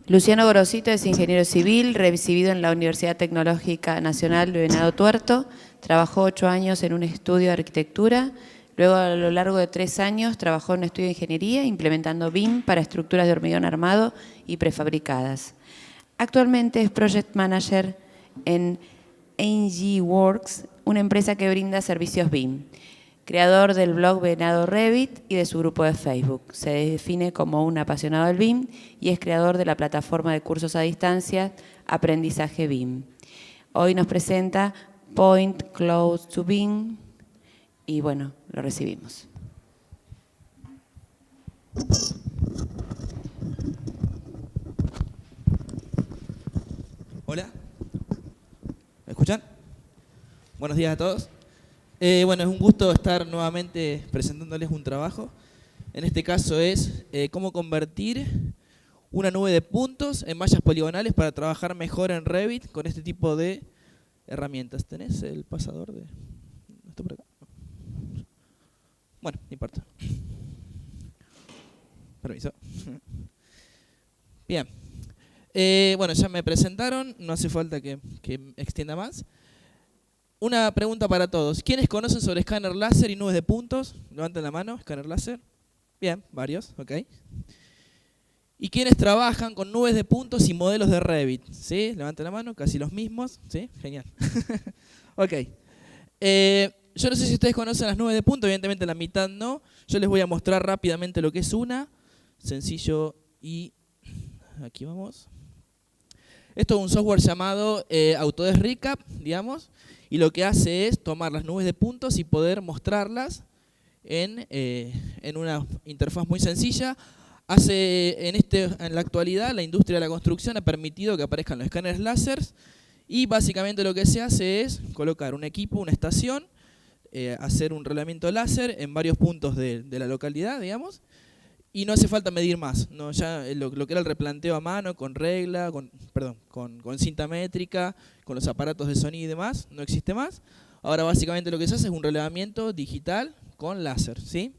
Luciano Gorosito es ingeniero civil, recibido en la Universidad Tecnológica Nacional de Venado Tuerto. Trabajó 8 años en un estudio de arquitectura. Luego, a lo largo de 3 años, trabajó en un estudio de ingeniería implementando BIM para estructuras de hormigón armado y prefabricadas. Actualmente es Project Manager en NG Works, una empresa que brinda servicios BIM. Creador del blog Venado Revit y de su grupo de Facebook. Se define como un apasionado del BIM y es creador de la plataforma de cursos a distancia Aprendizaje BIM. Hoy nos presenta Point Close to BIM y bueno, lo recibimos. Hola, ¿me escuchan? Buenos días a todos. Bueno, es un gusto estar nuevamente presentándoles un trabajo. En este caso es cómo convertir una nube de puntos en mallas poligonales para trabajar mejor en Revit con este tipo de herramientas. ¿Tenés el pasador de esto por acá? Bueno, no importa. Permiso. Bien. Bueno, ya me presentaron, no hace falta que extienda más. Una pregunta para todos. ¿Quiénes conocen sobre escáner láser y nubes de puntos? Levanten la mano, escáner láser. Bien, varios, ok. ¿Y quiénes trabajan con nubes de puntos y modelos de Revit? ¿Sí? Levanten la mano, casi los mismos. ¿Sí? Genial. Ok. Yo no sé si ustedes conocen las nubes de puntos, evidentemente la mitad no. Yo les voy a mostrar rápidamente lo que es una. Sencillo y... aquí vamos. Esto es un software llamado Autodesk Recap, digamos. Y lo que hace es tomar las nubes de puntos y poder mostrarlas en una interfaz muy sencilla. En la actualidad la industria de la construcción ha permitido que aparezcan los escáneres láseres y básicamente lo que se hace es colocar un equipo, una estación, hacer un relevamiento láser en varios puntos de la localidad, digamos, y no hace falta medir más, ¿no? Ya lo que era el replanteo a mano, con regla, con cinta métrica, con los aparatos de sonido y demás, no existe más. Ahora básicamente lo que se hace es un relevamiento digital con láser, ¿sí?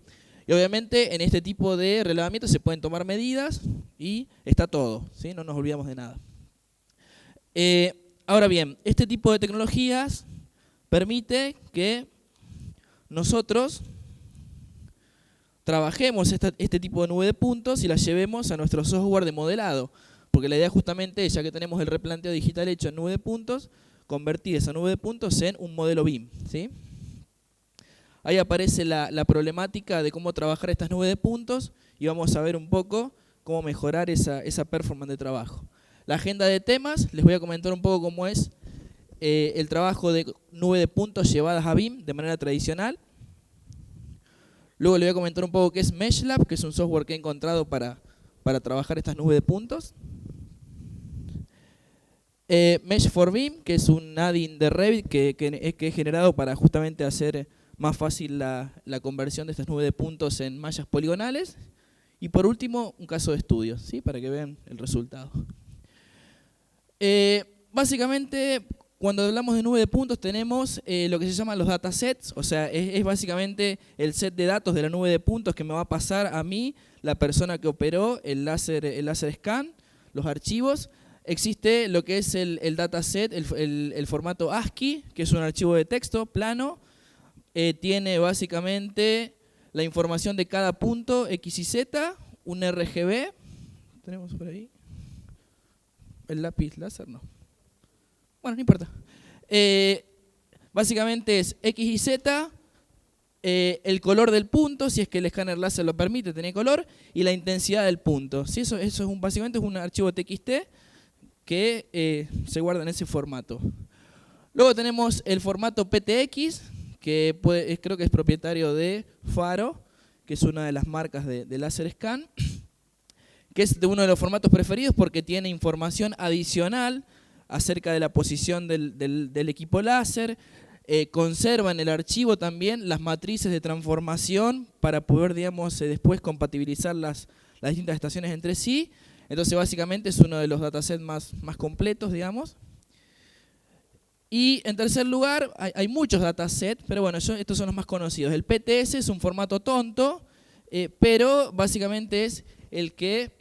Y obviamente en este tipo de relevamiento se pueden tomar medidas y está todo, ¿sí? No nos olvidamos de nada. Ahora bien, este tipo de tecnologías permite que nosotros trabajemos este tipo de nube de puntos y la llevemos a nuestro software de modelado. Porque la idea justamente es, ya que tenemos el replanteo digital hecho en nube de puntos, convertir esa nube de puntos en un modelo BIM, ¿sí? Ahí aparece la problemática de cómo trabajar estas nubes de puntos y vamos a ver un poco cómo mejorar esa performance de trabajo. La agenda de temas, les voy a comentar un poco cómo es el trabajo de nube de puntos llevadas a BIM de manera tradicional. Luego les voy a comentar un poco qué es MeshLab, que es un software que he encontrado para trabajar estas nubes de puntos. Mesh for BIM, que es un add-in de Revit que he generado para justamente hacer más fácil la conversión de estas nubes de puntos en mallas poligonales. Y por último, un caso de estudio, ¿sí? Para que vean el resultado. Básicamente, cuando hablamos de nube de puntos tenemos lo que se llaman los datasets, o sea, es básicamente el set de datos de la nube de puntos que me va a pasar a mí, la persona que operó el láser scan, los archivos. Existe lo que es el dataset, el formato ASCII, que es un archivo de texto plano. Tiene básicamente la información de cada punto X y Z, un RGB. ¿Tenemos por ahí? ¿El lápiz láser? No. Bueno, no importa. Básicamente es X y Z, el color del punto, si es que el escáner láser lo permite, tiene color, y la intensidad del punto. ¿Sí? Eso es básicamente es un archivo TXT que se guarda en ese formato. Luego tenemos el formato PTX, que creo que es propietario de Faro, que es una de las marcas de láser scan, que es de uno de los formatos preferidos porque tiene información adicional acerca de la posición del equipo láser. Conserva en el archivo también las matrices de transformación para poder, digamos, después compatibilizar las distintas estaciones entre sí. Entonces básicamente es uno de los datasets más completos, digamos. Y en tercer lugar, hay muchos datasets, pero bueno, estos son los más conocidos. El PTS es un formato tonto, pero básicamente es el que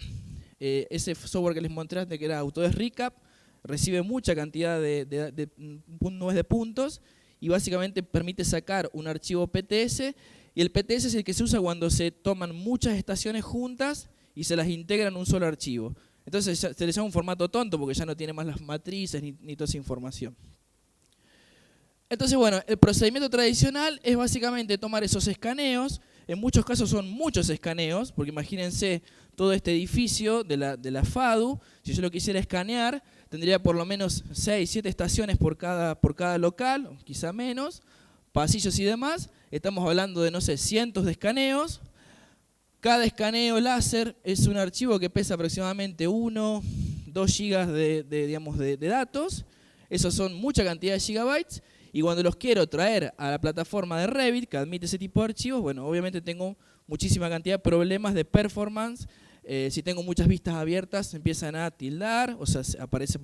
ese software que les mostré antes, que era Autodesk Recap, recibe mucha cantidad de nubes de puntos y básicamente permite sacar un archivo PTS, y el PTS es el que se usa cuando se toman muchas estaciones juntas y se las integra en un solo archivo. Entonces se le llama un formato tonto porque ya no tiene más las matrices ni toda esa información. Entonces, bueno, el procedimiento tradicional es básicamente tomar esos escaneos. En muchos casos son muchos escaneos, porque imagínense todo este edificio de la FADU. Si yo lo quisiera escanear, tendría por lo menos 6, 7 estaciones por cada local, quizá menos, pasillos y demás. Estamos hablando de, no sé, cientos de escaneos. Cada escaneo láser es un archivo que pesa aproximadamente 1, 2 gigas de datos. Esos son mucha cantidad de gigabytes. Y cuando los quiero traer a la plataforma de Revit, que admite ese tipo de archivos, bueno, obviamente tengo muchísima cantidad de problemas de performance. Si tengo muchas vistas abiertas, empiezan a tildar, o sea, aparece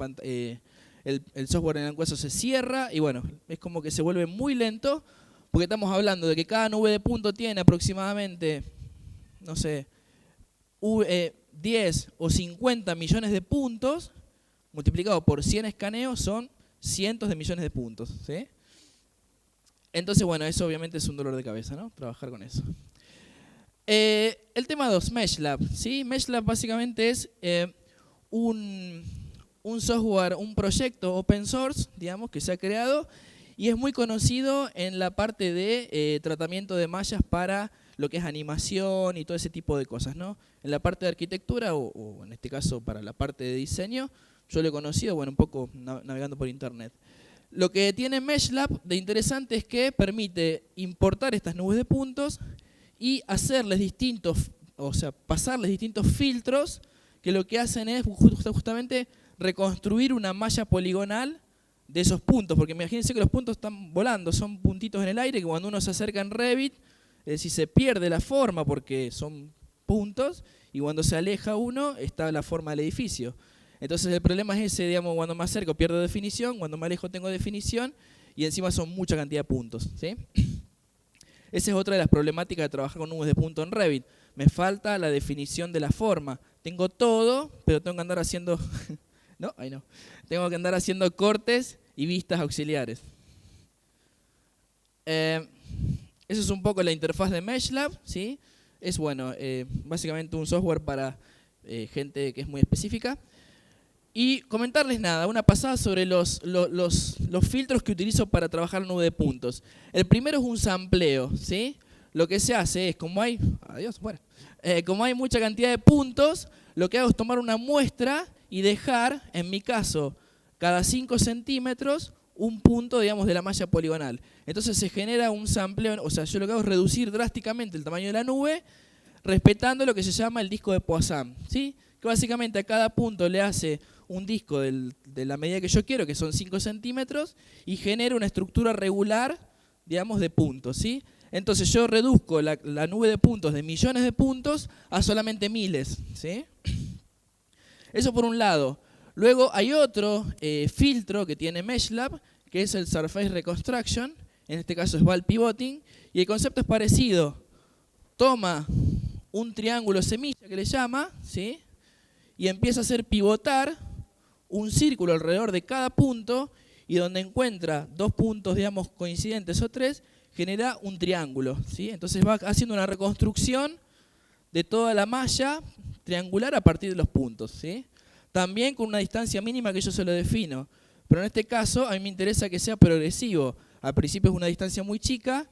el software en el caso se cierra, y bueno, es como que se vuelve muy lento, porque estamos hablando de que cada nube de punto tiene aproximadamente, no sé, 10 o 50 millones de puntos, multiplicado por 100 escaneos son cientos de millones de puntos, ¿sí? Entonces, bueno, eso obviamente es un dolor de cabeza, ¿no? Trabajar con eso. El tema 2, MeshLab, ¿sí? MeshLab básicamente es un software, un proyecto open source, digamos, que se ha creado y es muy conocido en la parte de tratamiento de mallas para lo que es animación y todo ese tipo de cosas, ¿no? En la parte de arquitectura o en este caso para la parte de diseño, yo lo he conocido, bueno, un poco navegando por internet. Lo que tiene MeshLab de interesante es que permite importar estas nubes de puntos y hacerles distintos, o sea, pasarles distintos filtros que lo que hacen es justamente reconstruir una malla poligonal de esos puntos, porque imagínense que los puntos están volando, son puntitos en el aire que cuando uno se acerca en Revit, es decir, se pierde la forma porque son puntos y cuando se aleja uno está la forma del edificio. Entonces el problema es ese, digamos, cuando me acerco pierdo definición, cuando me alejo tengo definición y encima son mucha cantidad de puntos, ¿sí? Esa es otra de las problemáticas de trabajar con nubes de punto en Revit. Me falta la definición de la forma. Tengo todo, pero tengo que andar haciendo... no, ahí no. Tengo que andar haciendo cortes y vistas auxiliares. Eso es un poco la interfaz de MeshLab, ¿sí? Es, bueno, básicamente un software para gente que es muy específica. Y comentarles nada, una pasada sobre los filtros que utilizo para trabajar nube de puntos. El primero es un sampleo, ¿sí? Lo que se hace es, como hay mucha cantidad de puntos, lo que hago es tomar una muestra y dejar, en mi caso, cada 5 centímetros, un punto, digamos, de la malla poligonal. Entonces se genera un sampleo, o sea, yo lo que hago es reducir drásticamente el tamaño de la nube, respetando lo que se llama el disco de Poisson, ¿sí? Que básicamente a cada punto le hace un disco de la medida que yo quiero, que son 5 centímetros, y genera una estructura regular, digamos, de puntos, ¿sí? Entonces yo reduzco la nube de puntos de millones de puntos a solamente miles, ¿sí? Eso por un lado. Luego hay otro filtro que tiene MeshLab, que es el Surface Reconstruction, en este caso es Val Pivoting, y el concepto es parecido. Toma un triángulo semilla que le llama, ¿sí? Y empieza a hacer pivotar un círculo alrededor de cada punto y donde encuentra 2 puntos, digamos, coincidentes o 3, genera un triángulo, ¿sí? Entonces va haciendo una reconstrucción de toda la malla triangular a partir de los puntos, ¿sí? También con una distancia mínima que yo se lo defino. Pero en este caso a mí me interesa que sea progresivo. Al principio es una distancia muy chica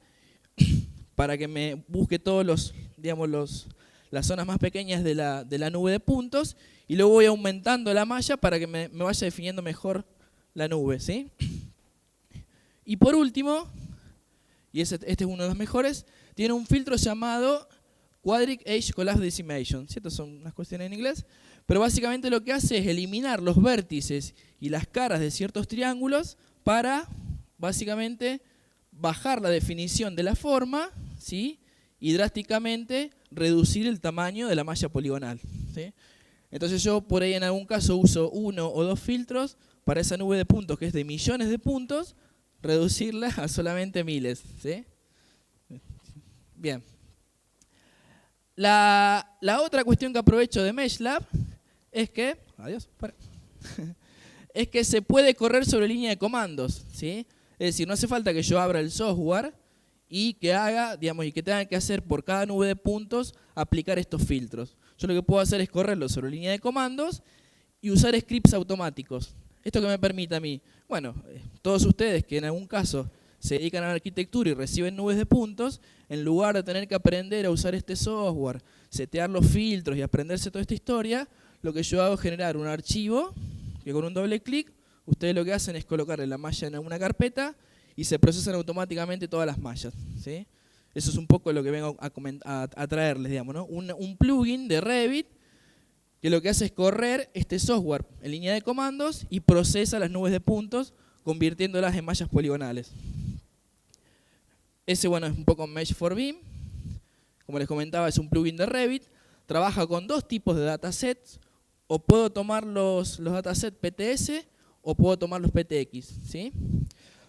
para que me busque todos las zonas más pequeñas de la nube de puntos y luego voy aumentando la malla para que me vaya definiendo mejor la nube, ¿sí? Y por último, y este es uno de los mejores, tiene un filtro llamado Quadric Edge Collapse Decimation. Estas son unas cuestiones en inglés, pero básicamente lo que hace es eliminar los vértices y las caras de ciertos triángulos para básicamente bajar la definición de la forma, ¿sí? Y drásticamente reducir el tamaño de la malla poligonal, ¿sí? Entonces yo por ahí en algún caso uso 1 o 2 filtros para esa nube de puntos que es de millones de puntos, reducirla a solamente miles, ¿sí? Bien. La otra cuestión que aprovecho de MeshLab es que, adiós, para. Es que se puede correr sobre línea de comandos, ¿sí? Es decir, no hace falta que yo abra el software y que haga, digamos, y que tenga que hacer por cada nube de puntos aplicar estos filtros. Yo lo que puedo hacer es correrlo sobre línea de comandos y usar scripts automáticos. ¿Esto que me permite a mí? Bueno, todos ustedes que en algún caso se dedican a la arquitectura y reciben nubes de puntos, en lugar de tener que aprender a usar este software, setear los filtros y aprenderse toda esta historia, lo que yo hago es generar un archivo que con un doble clic, ustedes lo que hacen es colocarle la malla en una carpeta y se procesan automáticamente todas las mallas, ¿sí? Eso es un poco lo que vengo a traerles, digamos, ¿no? Un plugin de Revit que lo que hace es correr este software en línea de comandos y procesa las nubes de puntos, convirtiéndolas en mallas poligonales. Ese, bueno, es un poco Mesh for BIM. Como les comentaba, es un plugin de Revit. Trabaja con dos tipos de datasets. O puedo tomar los datasets PTS o puedo tomar los PTX, ¿sí?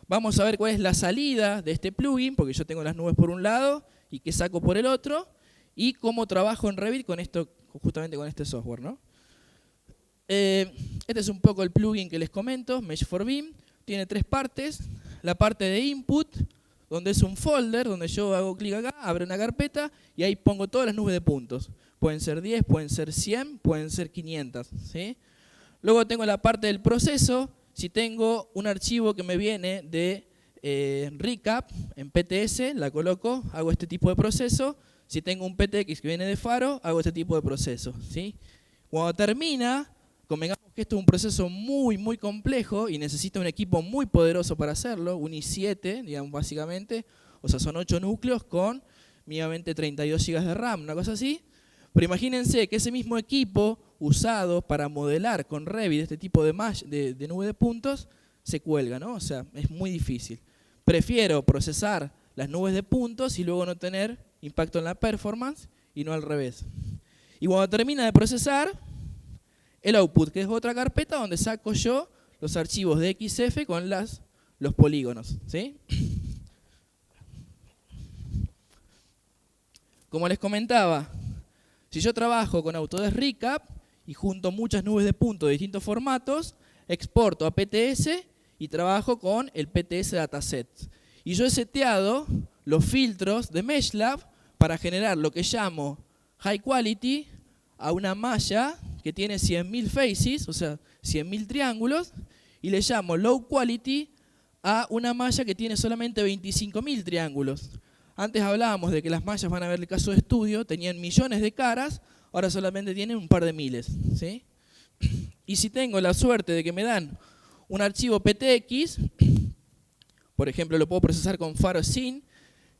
Vamos a ver cuál es la salida de este plugin, porque yo tengo las nubes por un lado y qué saco por el otro, y cómo trabajo en Revit con esto, justamente con este software, ¿no? Este es un poco el plugin que les comento, Mesh for BIM. Tiene tres partes. La parte de input, donde es un folder, donde yo hago clic acá, abre una carpeta y ahí pongo todas las nubes de puntos. Pueden ser 10, pueden ser 100, pueden ser 500, ¿sí? Luego tengo la parte del proceso. Si tengo un archivo que me viene de recap en PTS, la coloco, hago este tipo de proceso. Si tengo un PTX que viene de Faro, hago este tipo de proceso, ¿sí? Cuando termina, convengamos que esto es un proceso muy, muy complejo y necesita un equipo muy poderoso para hacerlo, un i7, digamos, básicamente. O sea, son 8 núcleos con mínimamente 32 GB de RAM, una cosa así. Pero imagínense que ese mismo equipo usado para modelar con Revit este tipo de nube de puntos se cuelga, ¿no? O sea, es muy difícil. Prefiero procesar las nubes de puntos y luego no tener impacto en la performance y no al revés. Y cuando termina de procesar, el output, que es otra carpeta donde saco yo los archivos de XF con los polígonos, ¿sí? Como les comentaba, si yo trabajo con Autodesk Recap y junto muchas nubes de puntos de distintos formatos, exporto a PTS y trabajo con el PTS dataset. Y yo he seteado los filtros de MeshLab para generar lo que llamo High Quality a una malla que tiene 100.000 faces, o sea, 100.000 triángulos, y le llamo Low Quality a una malla que tiene solamente 25.000 triángulos. Antes hablábamos de que las mallas, van a ver el caso de estudio, tenían millones de caras, ahora solamente tienen un par de miles, ¿sí? Y si tengo la suerte de que me dan un archivo PTX, por ejemplo, lo puedo procesar con Faro Scene,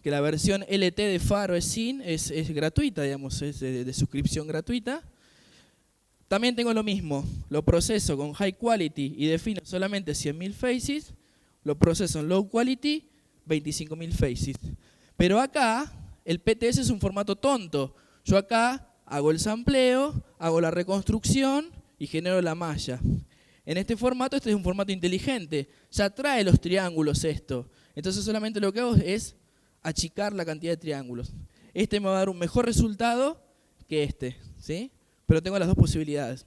que la versión LT de Faro Scene es gratuita, digamos, es de suscripción gratuita. También tengo lo mismo, lo proceso con High Quality y defino solamente 100.000 faces, lo proceso en Low Quality, 25.000 faces. Pero acá, el PTS es un formato tonto. Yo acá hago el sampleo, hago la reconstrucción y genero la malla. En este formato, este es un formato inteligente. Ya trae los triángulos esto. Entonces solamente lo que hago es achicar la cantidad de triángulos. Este me va a dar un mejor resultado que este, ¿sí? Pero tengo las dos posibilidades.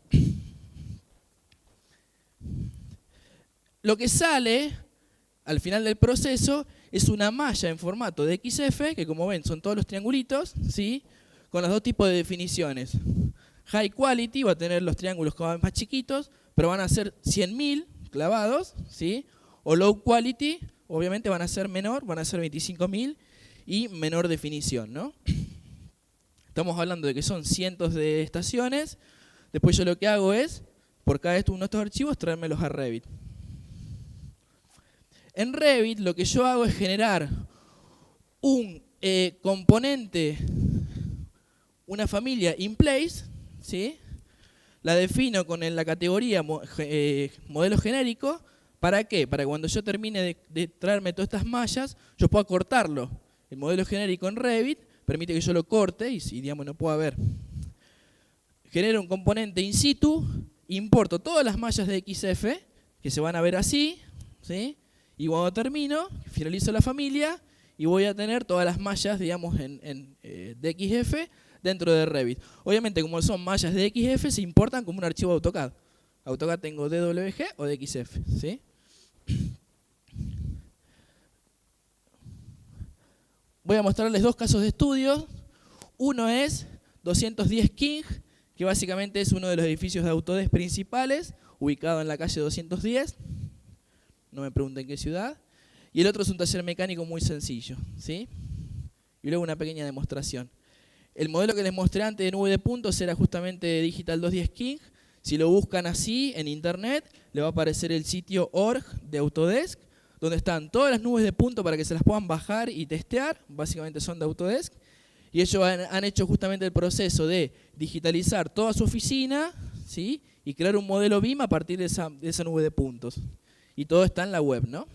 Lo que sale al final del proceso es una malla en formato de XF, que como ven son todos los triangulitos, ¿sí? Con los dos tipos de definiciones. High Quality va a tener los triángulos cada vez más chiquitos, pero van a ser 100.000 clavados, ¿sí? O Low Quality, obviamente van a ser menor, van a ser 25.000 y menor definición, ¿no? Estamos hablando de que son cientos de estaciones. Después yo lo que hago es, por cada uno de estos archivos, traérmelos a Revit. En Revit lo que yo hago es generar un componente, una familia in place, ¿sí? La defino con la categoría modelo genérico. ¿Para qué? Para que cuando yo termine de traerme todas estas mallas, yo pueda cortarlo. El modelo genérico en Revit permite que yo lo corte y digamos, no pueda ver. Genero un componente in situ, importo todas las mallas de XF, que se van a ver así, ¿sí? Y cuando termino, finalizo la familia y voy a tener todas las mallas, digamos, de XF dentro de Revit. Obviamente, como son mallas de XF, se importan como un archivo de AutoCAD. AutoCAD tengo DWG o DXF, ¿sí? Voy a mostrarles dos casos de estudio. Uno es 210 King, que básicamente es uno de los edificios de Autodesk principales, ubicado en la calle 210. No me pregunten qué ciudad. Y el otro es un taller mecánico muy sencillo, ¿sí? Y luego una pequeña demostración. El modelo que les mostré antes de nube de puntos era justamente Digital 210 King. Si lo buscan así en internet, le va a aparecer el sitio org de Autodesk, donde están todas las nubes de punto para que se las puedan bajar y testear. Básicamente son de Autodesk. Y ellos han hecho justamente el proceso de digitalizar toda su oficina, ¿sí? Y crear un modelo BIM a partir de esa nube de puntos. Y todo está en la web, ¿no?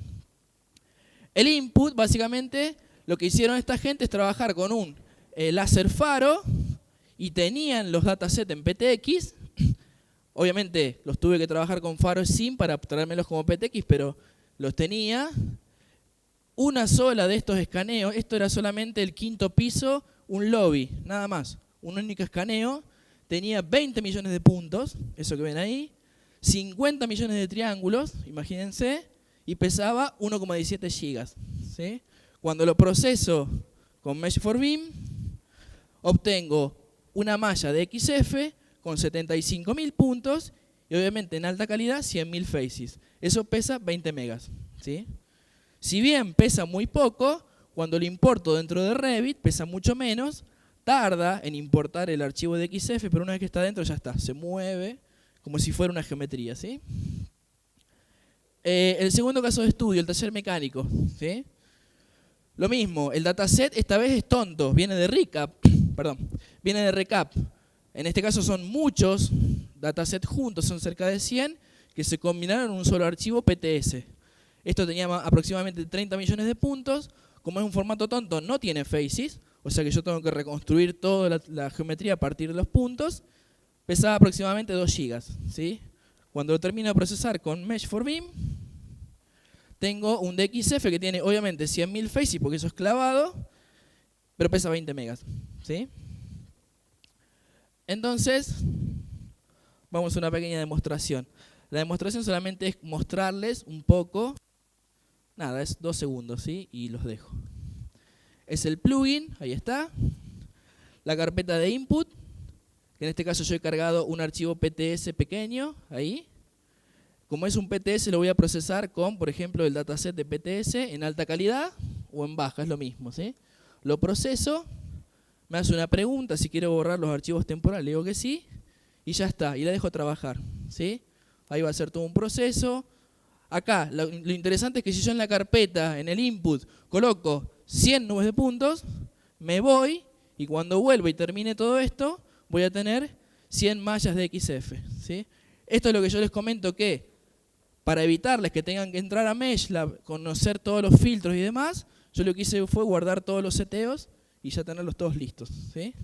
El input, básicamente, lo que hicieron esta gente es trabajar con un láser faro y tenían los datasets en PTX. Obviamente los tuve que trabajar con faro SIM para traérmelos como PTX, pero los tenía. Una sola de estos escaneos, esto era solamente el 5º piso, un lobby, nada más. Un único escaneo, tenía 20 millones de puntos, eso que ven ahí, 50 millones de triángulos, imagínense, y pesaba 1,17 gigas. ¿Sí? Cuando lo proceso con Mesh for BIM, obtengo una malla de XF con 75.000 puntos y obviamente en alta calidad 100.000 faces. Eso pesa 20 megas. ¿Sí? Si bien pesa muy poco, cuando lo importo dentro de Revit pesa mucho menos, tarda en importar el archivo de XF, pero una vez que está dentro ya está, se mueve como si fuera una geometría. ¿Sí? El segundo caso de estudio, el taller mecánico. ¿Sí? Lo mismo, el dataset esta vez es tonto, viene de recap. Viene de recap. En este caso son muchos datasets juntos, son cerca de 100, que se combinaron en un solo archivo PTS. Esto tenía aproximadamente 30 millones de puntos. Como es un formato tonto, no tiene faces, o sea que yo tengo que reconstruir toda la geometría a partir de los puntos. Pesaba aproximadamente 2 gigas. ¿Sí? Cuando lo termino de procesar con Mesh for BIM, tengo un DXF que tiene obviamente 100.000 faces, porque eso es clavado, pero pesa 20 megas. ¿Sí? Entonces, vamos a una pequeña demostración. La demostración solamente es mostrarles un poco. Nada, es 2 segundos, ¿sí? Y los dejo. Es el plugin, ahí está. La carpeta de input, que en este caso yo he cargado un archivo PTS pequeño, ahí. Como es un PTS, lo voy a procesar con, por ejemplo, el dataset de PTS en alta calidad o en baja, es lo mismo, ¿sí? Lo proceso, me hace una pregunta si quiero borrar los archivos temporales, le digo que sí, y ya está, y la dejo trabajar, ¿sí? Ahí va a ser todo un proceso. Acá, lo interesante es que si yo en la carpeta, en el input, coloco 100 nubes de puntos, me voy, y cuando vuelva y termine todo esto, voy a tener 100 mallas de XF, ¿sí? Esto es lo que yo les comento que, para evitarles que tengan que entrar a MeshLab, conocer todos los filtros y demás, yo lo que hice fue guardar todos los seteos y ya tenerlos todos listos. ¿Sí?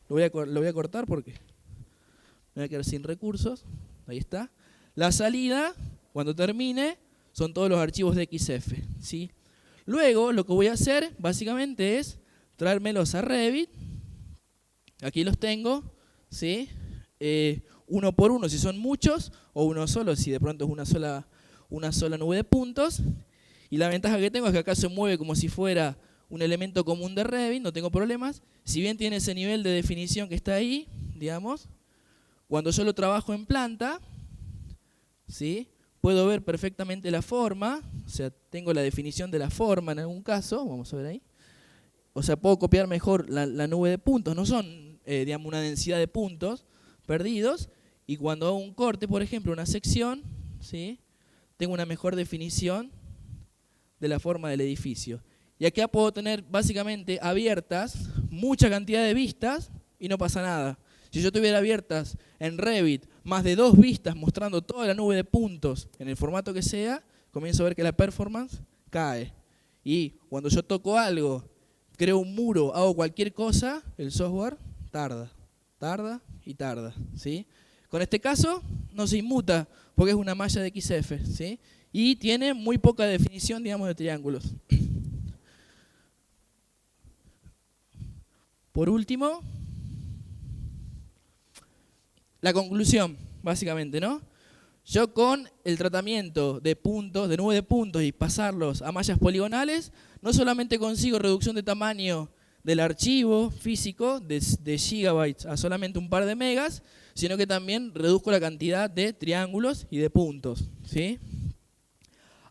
Lo voy a cortar porque me voy a quedar sin recursos. Ahí está. La salida, cuando termine, son todos los archivos de XF. ¿Sí? Luego, lo que voy a hacer, básicamente, es traérmelos a Revit. Aquí los tengo. ¿Sí? Uno por uno si son muchos, o uno solo si de pronto es una sola nube de puntos. Y la ventaja que tengo es que acá se mueve como si fuera un elemento común de Revit, no tengo problemas. Si bien tiene ese nivel de definición que está ahí, digamos, cuando yo lo trabajo en planta, ¿sí? Puedo ver perfectamente la forma, o sea, tengo la definición de la forma en algún caso, vamos a ver ahí. O sea, puedo copiar mejor la nube de puntos, no son, digamos, una densidad de puntos perdidos. Y cuando hago un corte, por ejemplo, una sección, ¿sí? Tengo una mejor definición de la forma del edificio. Y acá puedo tener básicamente abiertas mucha cantidad de vistas y no pasa nada. Si yo tuviera abiertas en Revit más de 2 vistas mostrando toda la nube de puntos en el formato que sea, comienzo a ver que la performance cae. Y cuando yo toco algo, creo un muro, hago cualquier cosa, el software tarda y tarda. ¿Sí? Con este caso no se inmuta porque es una malla de XF, ¿sí? Y tiene muy poca definición, digamos, de triángulos. Por último, La conclusión, básicamente, ¿no? Yo con el tratamiento de puntos, de nube de puntos y pasarlos a mallas poligonales, no solamente consigo reducción de tamaño del archivo físico de gigabytes a solamente un par de megas, sino que también reduzco la cantidad de triángulos y de puntos, ¿sí?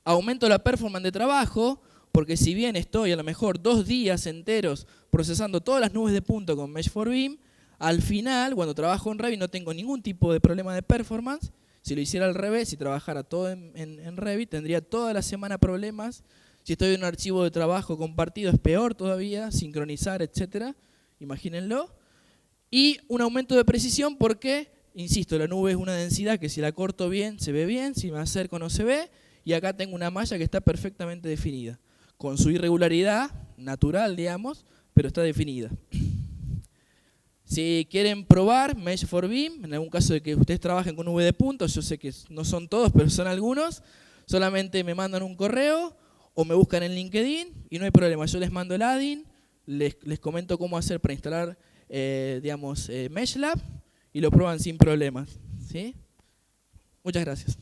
Aumento la performance de trabajo, porque si bien estoy a lo mejor 2 días enteros procesando todas las nubes de puntos con Mesh4Beam, al final, cuando trabajo en Revit, no tengo ningún tipo de problema de performance. Si lo hiciera al revés, si trabajara todo en Revit, tendría toda la semana problemas. Si estoy en un archivo de trabajo compartido, es peor todavía, sincronizar, etc. Imagínenlo. Y un aumento de precisión porque, insisto, la nube es una densidad que si la corto bien, se ve bien, si me acerco no se ve. Y acá tengo una malla que está perfectamente definida, con su irregularidad natural, digamos, pero está definida. Si quieren probar Mesh4Beam, en algún caso de que ustedes trabajen con nube de puntos, yo sé que no son todos, pero son algunos, solamente me mandan un correo o me buscan en LinkedIn y no hay problema. Yo les mando el add-in, les comento cómo hacer para instalar MeshLab y lo prueban sin problemas, ¿sí? Muchas gracias.